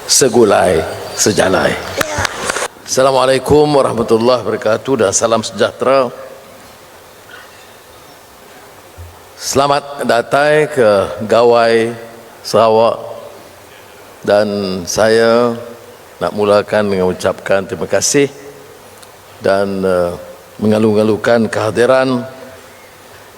segulai sejalai. Assalamualaikum warahmatullahi wabarakatuh dan salam sejahtera. Selamat datang ke Gawai Sarawak, dan saya nak mulakan dengan mengucapkan terima kasih dan mengalu-alukan kehadiran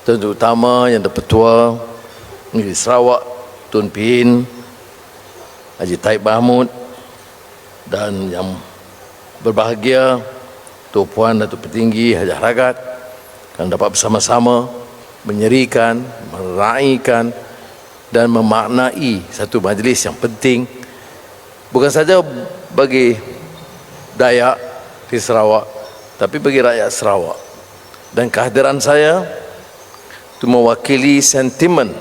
terutama yang Petua Negeri Sarawak Tun Pihin Haji Taib Mahmud, dan yang berbahagia Tuan Puan Datuk Petinggi Haji Harakat, yang dapat bersama-sama menyerikan, meraihkan dan memaknai satu majlis yang penting bukan saja bagi Dayak di Sarawak tapi bagi rakyat Sarawak. Dan kehadiran saya itu mewakili sentimen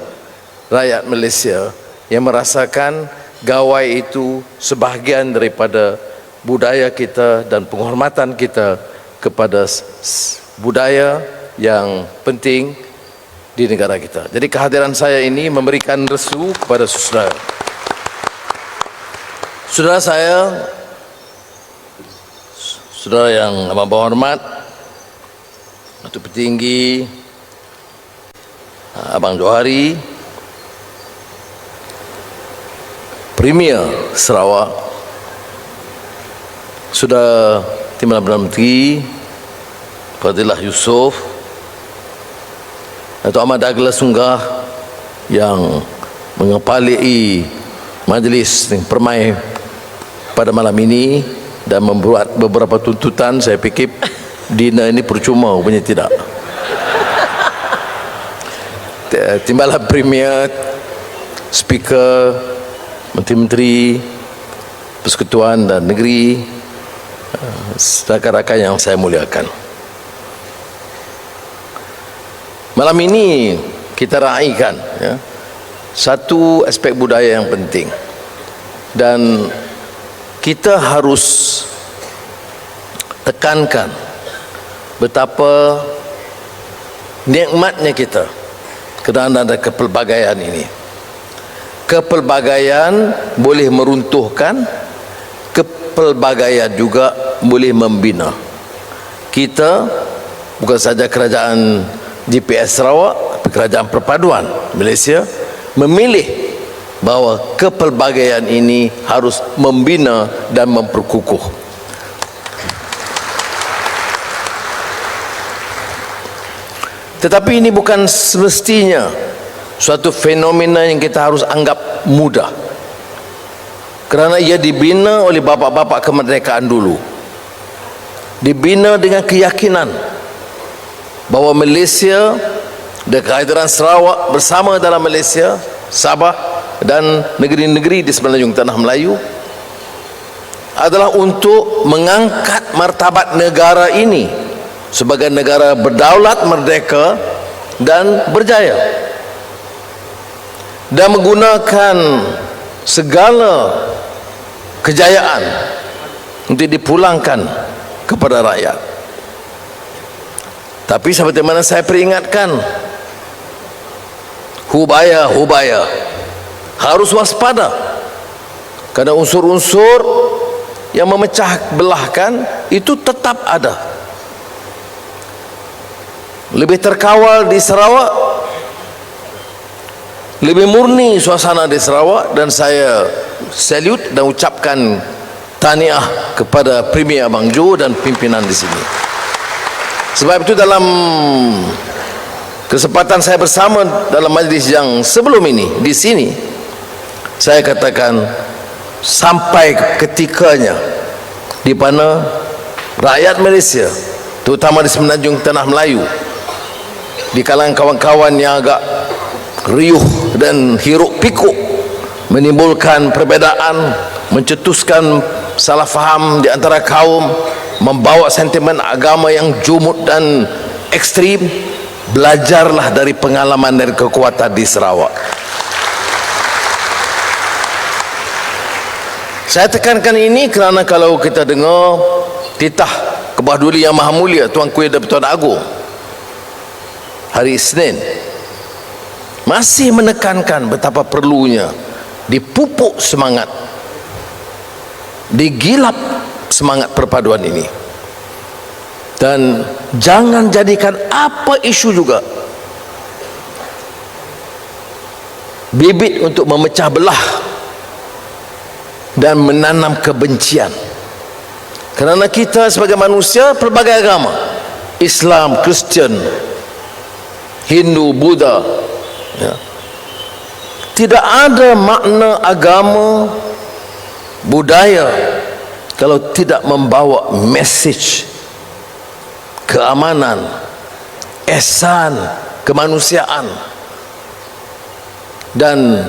rakyat Malaysia yang merasakan gawai itu sebahagian daripada budaya kita dan penghormatan kita kepada budaya yang penting di negara kita. Jadi kehadiran saya ini memberikan restu kepada saudara. Saudara saya, saudara yang amat berhormat, Datuk Petinggi Abang Johari, Premier Sarawak, sudah Timbalan Perdana Menteri Fadilah Yusof, Datuk Ahmad Douglas Sunggah yang mengepalai majlis permai pada malam ini dan membuat beberapa tuntutan. Saya fikir dinner ini percuma, rupanya tidak. Timbalan Premier, Speaker, Menteri-Menteri, Persekutuan dan Negeri, rakan-rakan yang saya muliakan. Malam ini kita raikan satu aspek budaya yang penting, dan kita harus tekankan betapa nikmatnya kita kerana ada kepelbagaian ini. Kepelbagaian boleh meruntuhkan, kepelbagaian juga boleh membina. Kita bukan saja kerajaan GPS Sarawak, kerajaan perpaduan Malaysia memilih bahawa kepelbagaian ini harus membina dan memperkukuh. Tetapi ini bukan semestinya suatu fenomena yang kita harus anggap mudah, kerana ia dibina oleh bapa-bapa kemerdekaan dulu, dibina dengan keyakinan bahawa Malaysia dan kehadiran Sarawak bersama dalam Malaysia, Sabah dan negeri-negeri di semenanjung tanah Melayu adalah untuk mengangkat martabat negara ini sebagai negara berdaulat, merdeka dan berjaya, dan menggunakan segala kejayaan untuk dipulangkan kepada rakyat. Tapi seperti mana saya peringatkan, hubaya harus waspada, kerana unsur-unsur yang memecah belahkan itu tetap ada. Lebih terkawal di Sarawak, lebih murni suasana di Sarawak, dan saya salute dan ucapkan tahniah kepada Premier Abang Jo dan pimpinan di sini. Sebab itu dalam kesempatan saya bersama dalam majlis yang sebelum ini di sini, saya katakan sampai ketikanya di mana rakyat Malaysia, terutama di semenanjung tanah Melayu, di kalangan kawan-kawan yang agak riuh dan hiruk pikuk, menimbulkan perbezaan, mencetuskan salah faham di antara kaum, membawa sentimen agama yang jumud dan ekstrim. Belajarlah dari pengalaman dan kekuatan di Sarawak. Saya tekankan ini kerana kalau kita dengar titah Kebah Duli Yang Maha Mulia Tuan Kuil Dan-Pertuan Agong hari Isnin masih menekankan betapa perlunya dipupuk semangat digilap semangat perpaduan ini, dan jangan jadikan apa isu juga bibit untuk memecah belah dan menanam kebencian. Kerana kita sebagai manusia pelbagai agama, Islam, Kristian, Hindu, Buddha, ya, tidak ada makna agama, budaya kalau tidak membawa message keamanan, ihsan, kemanusiaan. Dan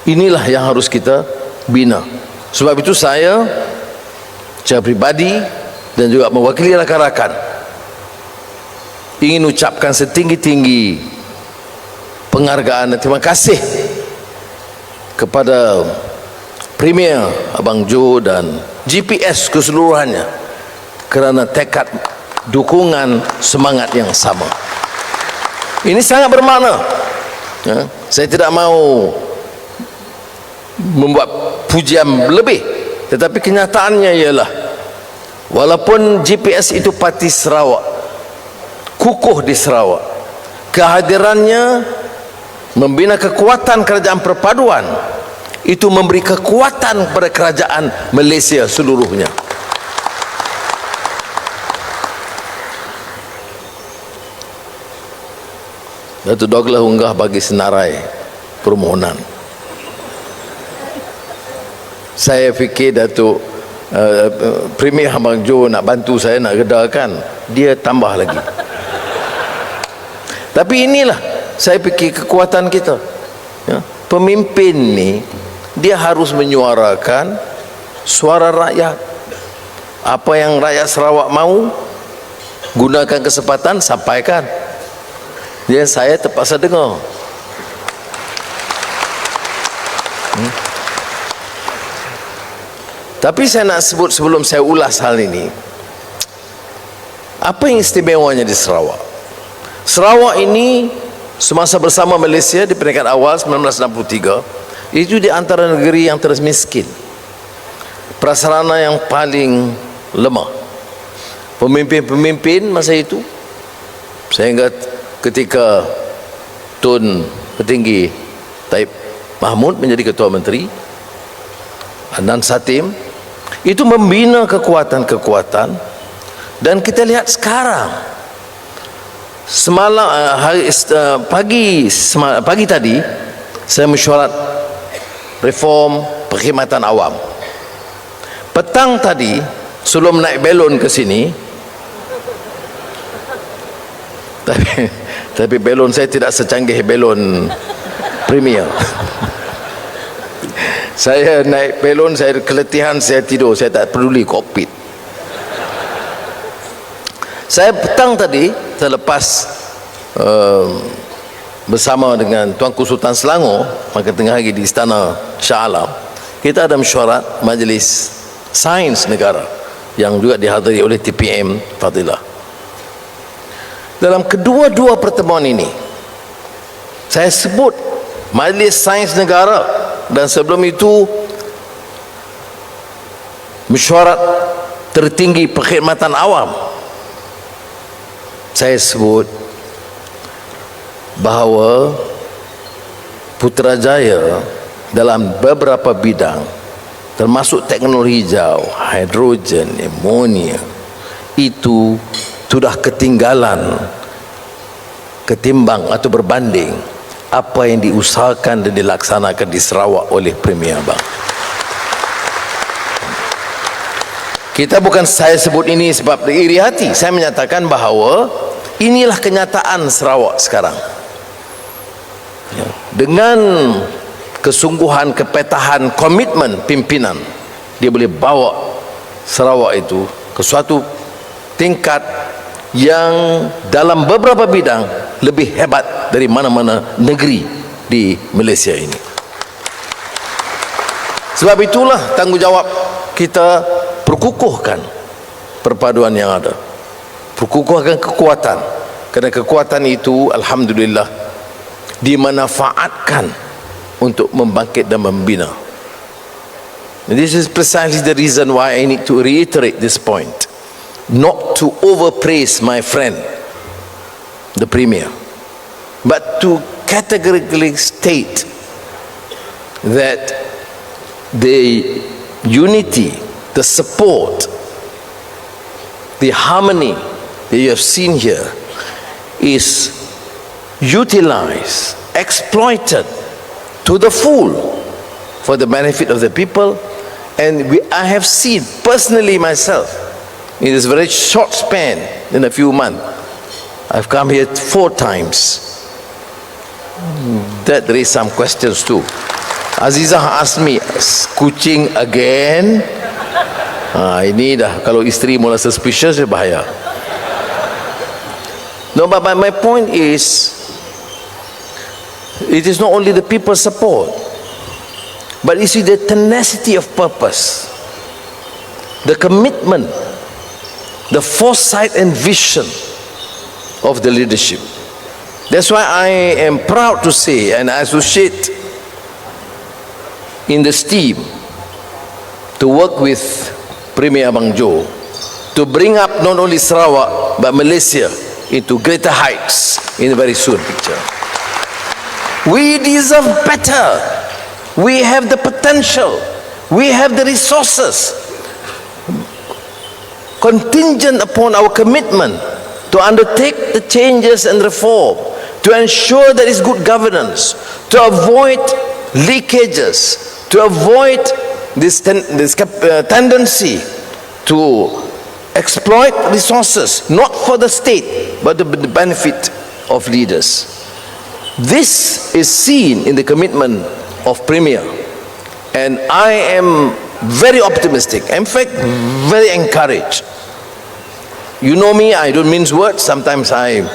inilah yang harus kita bina. Sebab itu saya secara pribadi dan juga mewakili rakan-rakan ingin ucapkan setinggi-tinggi penghargaan dan terima kasih kepada Premier Abang Jo dan GPS keseluruhannya kerana tekad, dukungan, semangat yang sama. Ini sangat bermakna, ya. Saya tidak mau membuat pujian lebih, tetapi kenyataannya ialah walaupun GPS itu parti Sarawak, kukuh di Sarawak, kehadirannya membina kekuatan kerajaan perpaduan, itu memberi kekuatan kepada kerajaan Malaysia seluruhnya. Datuk Douglas unggah bagi senarai permohonan. Saya fikir Datuk Premier Abang Jo nak bantu saya nak redakan, dia tambah lagi. Tapi inilah saya fikir kekuatan kita, ya. Pemimpin ni dia harus menyuarakan suara rakyat. Apa yang rakyat Sarawak mau, gunakan kesempatan sampaikan. Dia saya terpaksa dengar. Tapi saya nak sebut sebelum saya ulas hal ini, apa yang istimewanya di Sarawak? Sarawak ini semasa bersama Malaysia di peringkat awal 1963 itu di antara negeri yang termiskin, prasarana yang paling lemah. Pemimpin-pemimpin masa itu, saya ingat ketika Tun Petinggi Taib Mahmud menjadi Ketua Menteri, Adnan Satim, itu membina kekuatan-kekuatan. Dan kita lihat sekarang, semalam pagi tadi saya mesyuarat reform perkhidmatan awam. Petang tadi sebelum naik belon ke sini, tapi belon saya tidak secanggih belon Premier. Saya naik belon, saya keletihan, saya tidur, saya tak peduli kokpit. Saya petang tadi selepas bersama dengan Tuanku Sultan Selangor, maka tengah hari di Istana Shah Alam, kita ada mesyuarat Majlis Sains Negara yang juga dihadiri oleh TPM Fadilah. Dalam kedua-dua pertemuan ini saya sebut Majlis Sains Negara, dan sebelum itu mesyuarat tertinggi perkhidmatan awam. Saya sebut bahawa Putrajaya dalam beberapa bidang termasuk teknologi hijau, hidrogen, amonia, itu sudah ketinggalan ketimbang atau berbanding apa yang diusahakan dan dilaksanakan di Sarawak oleh Premier Abang. Kita bukan, saya sebut ini sebab iri hati, saya menyatakan bahawa inilah kenyataan Sarawak sekarang. Dengan kesungguhan, kepetahan, komitmen pimpinan, dia boleh bawa Sarawak itu ke suatu tingkat yang dalam beberapa bidang lebih hebat dari mana-mana negeri di Malaysia ini. Sebab itulah tanggungjawab kita perkukuhkan perpaduan yang ada, perkukuhkan kekuatan, kerana kekuatan itu alhamdulillah dimanfaatkan untuk membangkit dan membina. And this is precisely the reason why I need to reiterate this point, not to overpraise my friend, the Premier, but to categorically state that the unity, the support, the harmony that you have seen here is utilized, exploited to the full for the benefit of the people. And I have seen personally myself, in this very short span, in a few months, I've come here 4 times. That raised some questions too. Azizah asked me, kucing again? Ini dah, kalau isteri mula suspicious, bahaya. No, but my point is, it is not only the people's support, but you see the tenacity of purpose, the commitment, the foresight and vision of the leadership. That's why I am proud to say and associate in this team to work with Premier Abang Jo to bring up not only Sarawak but Malaysia into greater heights in the very soon picture. We deserve better. We have the potential. We have the resources. Contingent upon our commitment to undertake the changes and reform, to ensure there is good governance, to avoid leakages, to avoid this tendency to exploit resources, not for the state, but the benefit of leaders. This is seen in the commitment of Premier, and I am very optimistic, in fact very encouraged. You know me, I don't mince words. Sometimes I'm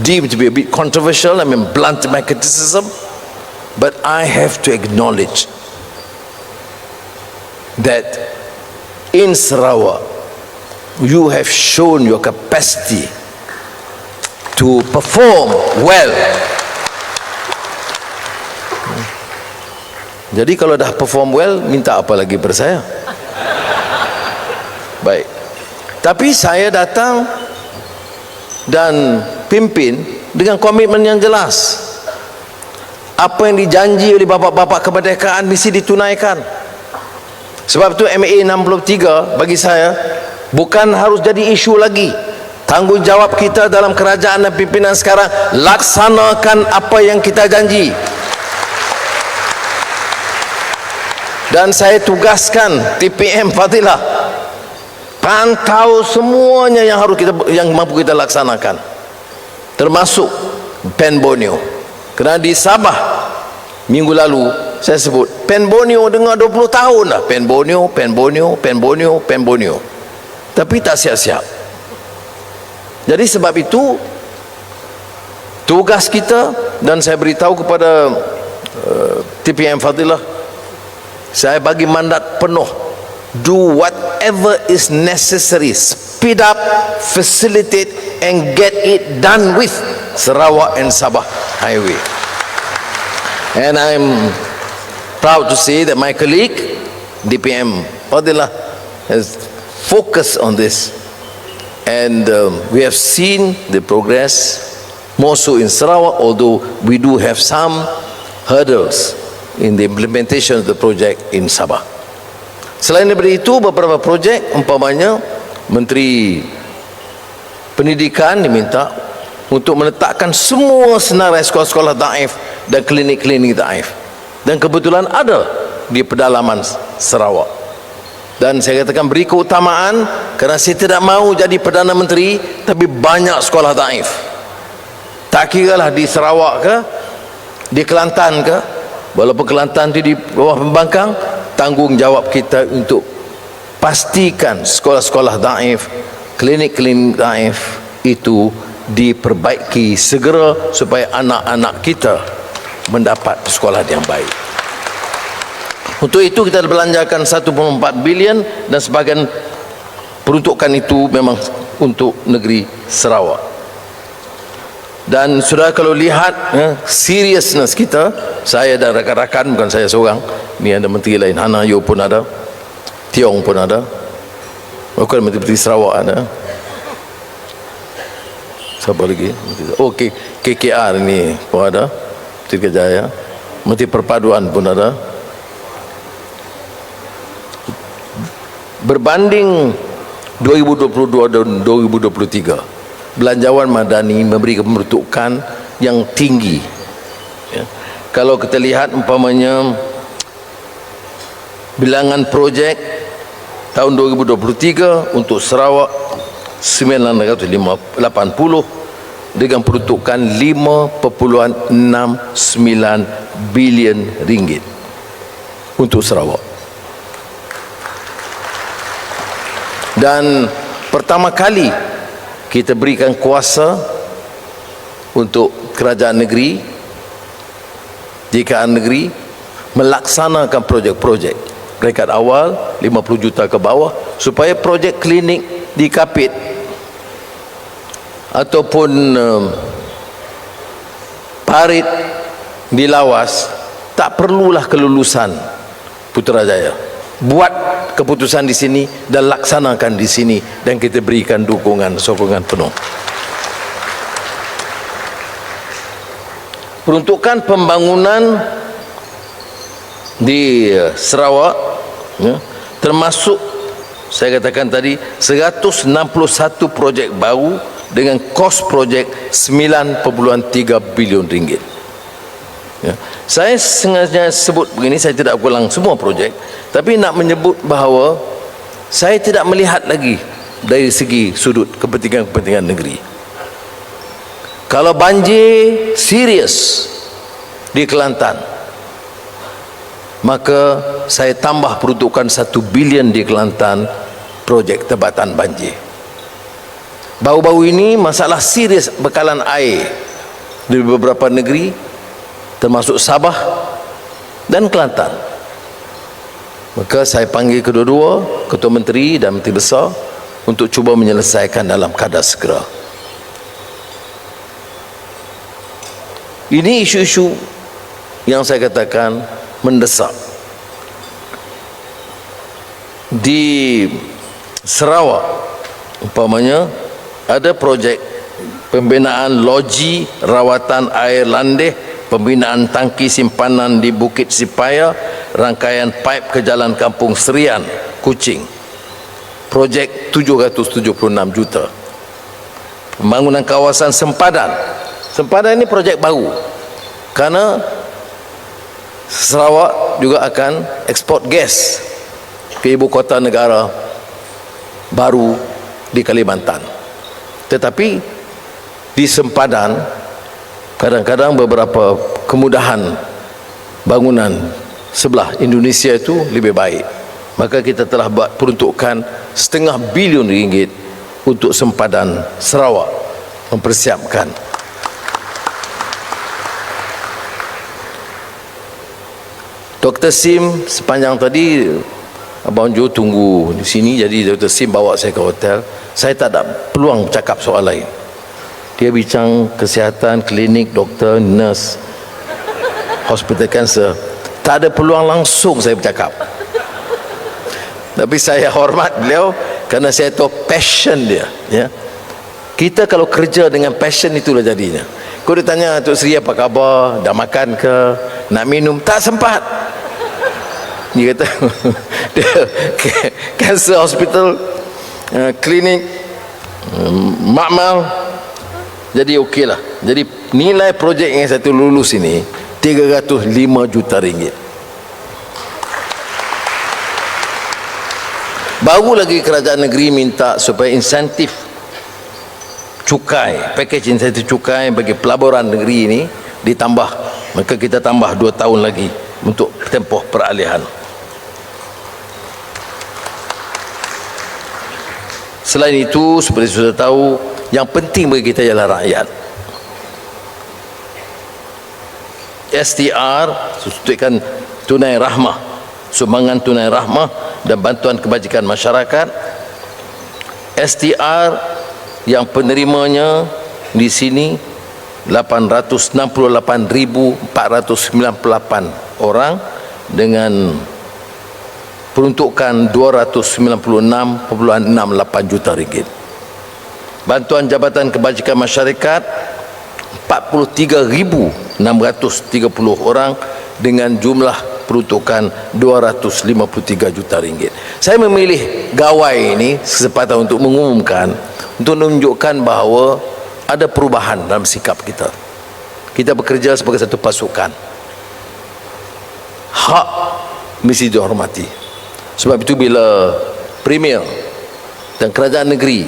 deemed to be a bit controversial, I'm blunt in my criticism, but I have to acknowledge that in Sarawak you have shown your capacity to perform well. Jadi kalau dah perform well, minta apa lagi pada saya? Baik. Tapi saya datang dan pimpin dengan komitmen yang jelas. Apa yang dijanji oleh bapa-bapa kemerdekaan mesti ditunaikan. Sebab itu MA 63 bagi saya bukan harus jadi isu lagi. Tanggungjawab kita dalam kerajaan dan pimpinan sekarang, laksanakan apa yang kita janji. Dan saya tugaskan TPM Fadilah pantau semuanya yang harus yang mampu kita laksanakan, termasuk Pen Borneo. Kerana di Sabah minggu lalu saya sebut Pen Borneo dengar 20 tahun dah, Pen Borneo, Pen Borneo, Pen Borneo, Pen Borneo, tapi tak siap-siap. Jadi sebab itu tugas kita, dan saya beritahu kepada TPM Fadilah, saya bagi mandat penuh, do whatever is necessary, speed up, facilitate and get it done with Sarawak and Sabah Highway. And I'm proud to say that my colleague DPM Fadilah has focused on this, and we have seen the progress, more so in Sarawak, although we do have some hurdles in the implementation of the project in Sabah. Selain daripada itu, beberapa projek, umpamanya Menteri Pendidikan diminta untuk meletakkan semua senarai sekolah-sekolah daif dan klinik-klinik daif, dan kebetulan ada di pedalaman Sarawak. Dan saya katakan beri keutamaan, kerana saya tidak mahu jadi Perdana Menteri tapi banyak sekolah daif. Tak kiralah di Sarawak ke, di Kelantan ke, walaupun Kelantan itu di bawah Pembangkang, tanggungjawab kita untuk pastikan sekolah-sekolah daif, klinik-klinik daif itu diperbaiki segera supaya anak-anak kita mendapat sekolah yang baik. Untuk itu kita belanjakan 1.4 bilion, dan sebahagian peruntukan itu memang untuk negeri Sarawak. Dan saudara kalau lihat seriousness kita, saya dan rakan-rakan, bukan saya seorang, ni ada menteri lain, Hana Yo pun ada, Tiong pun ada, bukan menteri Sarawak ada, siapa lagi, oh KKR ni pun ada, Menteri Kejaya, Menteri Perpaduan pun ada. Berbanding 2022 dan 2023, belanjawan madani memberi kemertukan yang tinggi, ya. Kalau kita lihat umpamanya bilangan projek tahun 2023 untuk Sarawak 980 dengan peruntukan 5.69 bilion ringgit untuk Sarawak. Dan pertama kali kita berikan kuasa untuk kerajaan negeri, JKR negeri melaksanakan projek-projek peringkat awal 50 juta ke bawah, supaya projek klinik di Kapit ataupun parit di Lawas tak perlulah kelulusan Putrajaya. Buat keputusan di sini dan laksanakan di sini, dan kita berikan dukungan, sokongan penuh. Peruntukan pembangunan di Sarawak, ya, termasuk saya katakan tadi 161 projek baru dengan kos projek 9.3 bilion ringgit. Ya. Saya sengaja sebut begini, saya tidak ulang semua projek, tapi nak menyebut bahawa saya tidak melihat lagi dari segi sudut kepentingan-kepentingan negeri. Kalau banjir serius di Kelantan, maka saya tambah peruntukan 1 bilion di Kelantan projek tebatan banjir. Baru-baru ini masalah serius bekalan air di beberapa negeri termasuk Sabah dan Kelantan. Maka saya panggil kedua-dua Ketua Menteri dan Menteri Besar untuk cuba menyelesaikan dalam kadar segera. Ini isu-isu yang saya katakan mendesak. Di Sarawak umpamanya ada projek pembinaan loji rawatan air landeh, pembinaan tangki simpanan di Bukit Sipaya, rangkaian pipe ke Jalan Kampung Serian, Kuching. Projek 776 juta. Pembangunan kawasan sempadan. Sempadan ini projek baru, karena Sarawak juga akan ekspor gas ke ibu kota negara baru di Kalimantan. Tetapi di sempadan kadang-kadang beberapa kemudahan bangunan sebelah Indonesia itu lebih baik. Maka kita telah buat peruntukan 500 bilion ringgit untuk sempadan Sarawak, mempersiapkan. Dr. Sim sepanjang tadi Abang Jo tunggu di sini, jadi Dr. Sim bawa saya ke hotel. Saya tak ada peluang bercakap soal lain. Dia bincang kesihatan, klinik, doktor, nurse, hospital cancer. Tak ada peluang langsung saya bercakap. Tapi saya hormat beliau kerana saya tahu passion dia, ya. Kita kalau kerja dengan passion, itulah jadinya. Kau ditanya Tok Sri apa khabar, dah makan ke, nak minum, tak sempat. Dia kata cancer hospital, klinik, makmal, jadi okey lah. Jadi nilai projek yang saya lulus ini 305 juta ringgit. Baru lagi kerajaan negeri minta supaya insentif cukai, package insentif cukai bagi pelaburan negeri ini ditambah. Maka kita tambah 2 tahun lagi untuk tempoh peralihan. Selain itu, seperti sudah tahu, yang penting bagi kita ialah rakyat. STR, suntikan tunai rahmah, sumbangan tunai rahmah dan bantuan kebajikan masyarakat. STR yang penerimanya di sini 868,498 orang dengan peruntukan 296,68 juta ringgit. Bantuan Jabatan Kebajikan Masyarakat 43,630 orang dengan jumlah peruntukan 253 juta ringgit. Saya memilih gawai ini kesempatan untuk mengumumkan, untuk menunjukkan bahawa ada perubahan dalam sikap kita. Kita bekerja sebagai satu pasukan. Hak mesti dihormati. Sebab itu bila Premier dan Kerajaan Negeri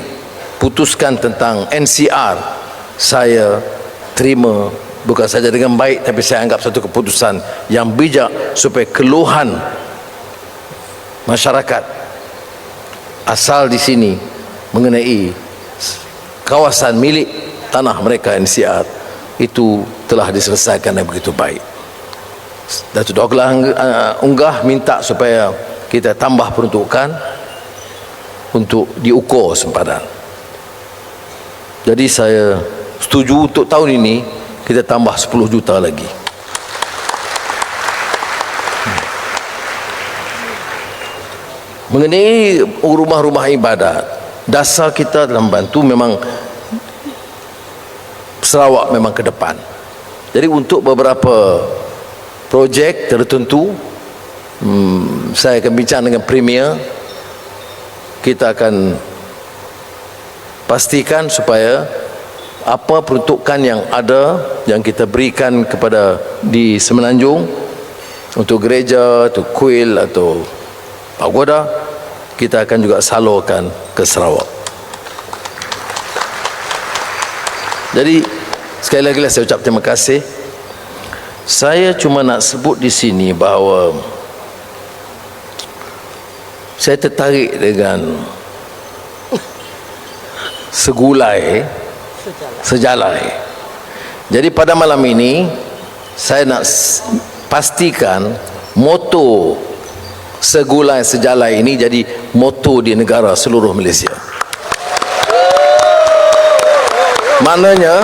putuskan tentang NCR, saya terima bukan saja dengan baik, tapi saya anggap satu keputusan yang bijak supaya keluhan masyarakat asal di sini mengenai kawasan milik tanah mereka NCR itu telah diselesaikan dengan begitu baik. Datuk Doglah unggah minta supaya kita tambah peruntukan untuk diukur sempadan. Jadi saya setuju untuk tahun ini kita tambah 10 juta lagi. Mengenai rumah-rumah ibadat, dasar kita dalam bantu memang Sarawak memang ke depan. Jadi untuk beberapa projek tertentu, saya akan bincang dengan Premier, kita akan pastikan supaya apa peruntukan yang ada yang kita berikan kepada di Semenanjung untuk gereja, untuk kuil atau pagoda, kita akan juga salurkan ke Sarawak. Jadi sekali lagi saya ucap terima kasih. Saya cuma nak sebut di sini bahawa saya tertarik dengan sejalai. Jadi pada malam ini saya nak pastikan moto sejalai ini jadi moto di negara seluruh Malaysia. Maknanya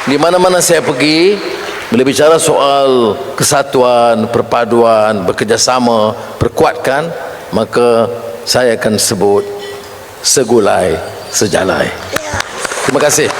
di mana-mana saya pergi, bila bicara soal kesatuan, perpaduan, bekerjasama, perkuatkan, maka saya akan sebut segulai sejalai. Terima kasih.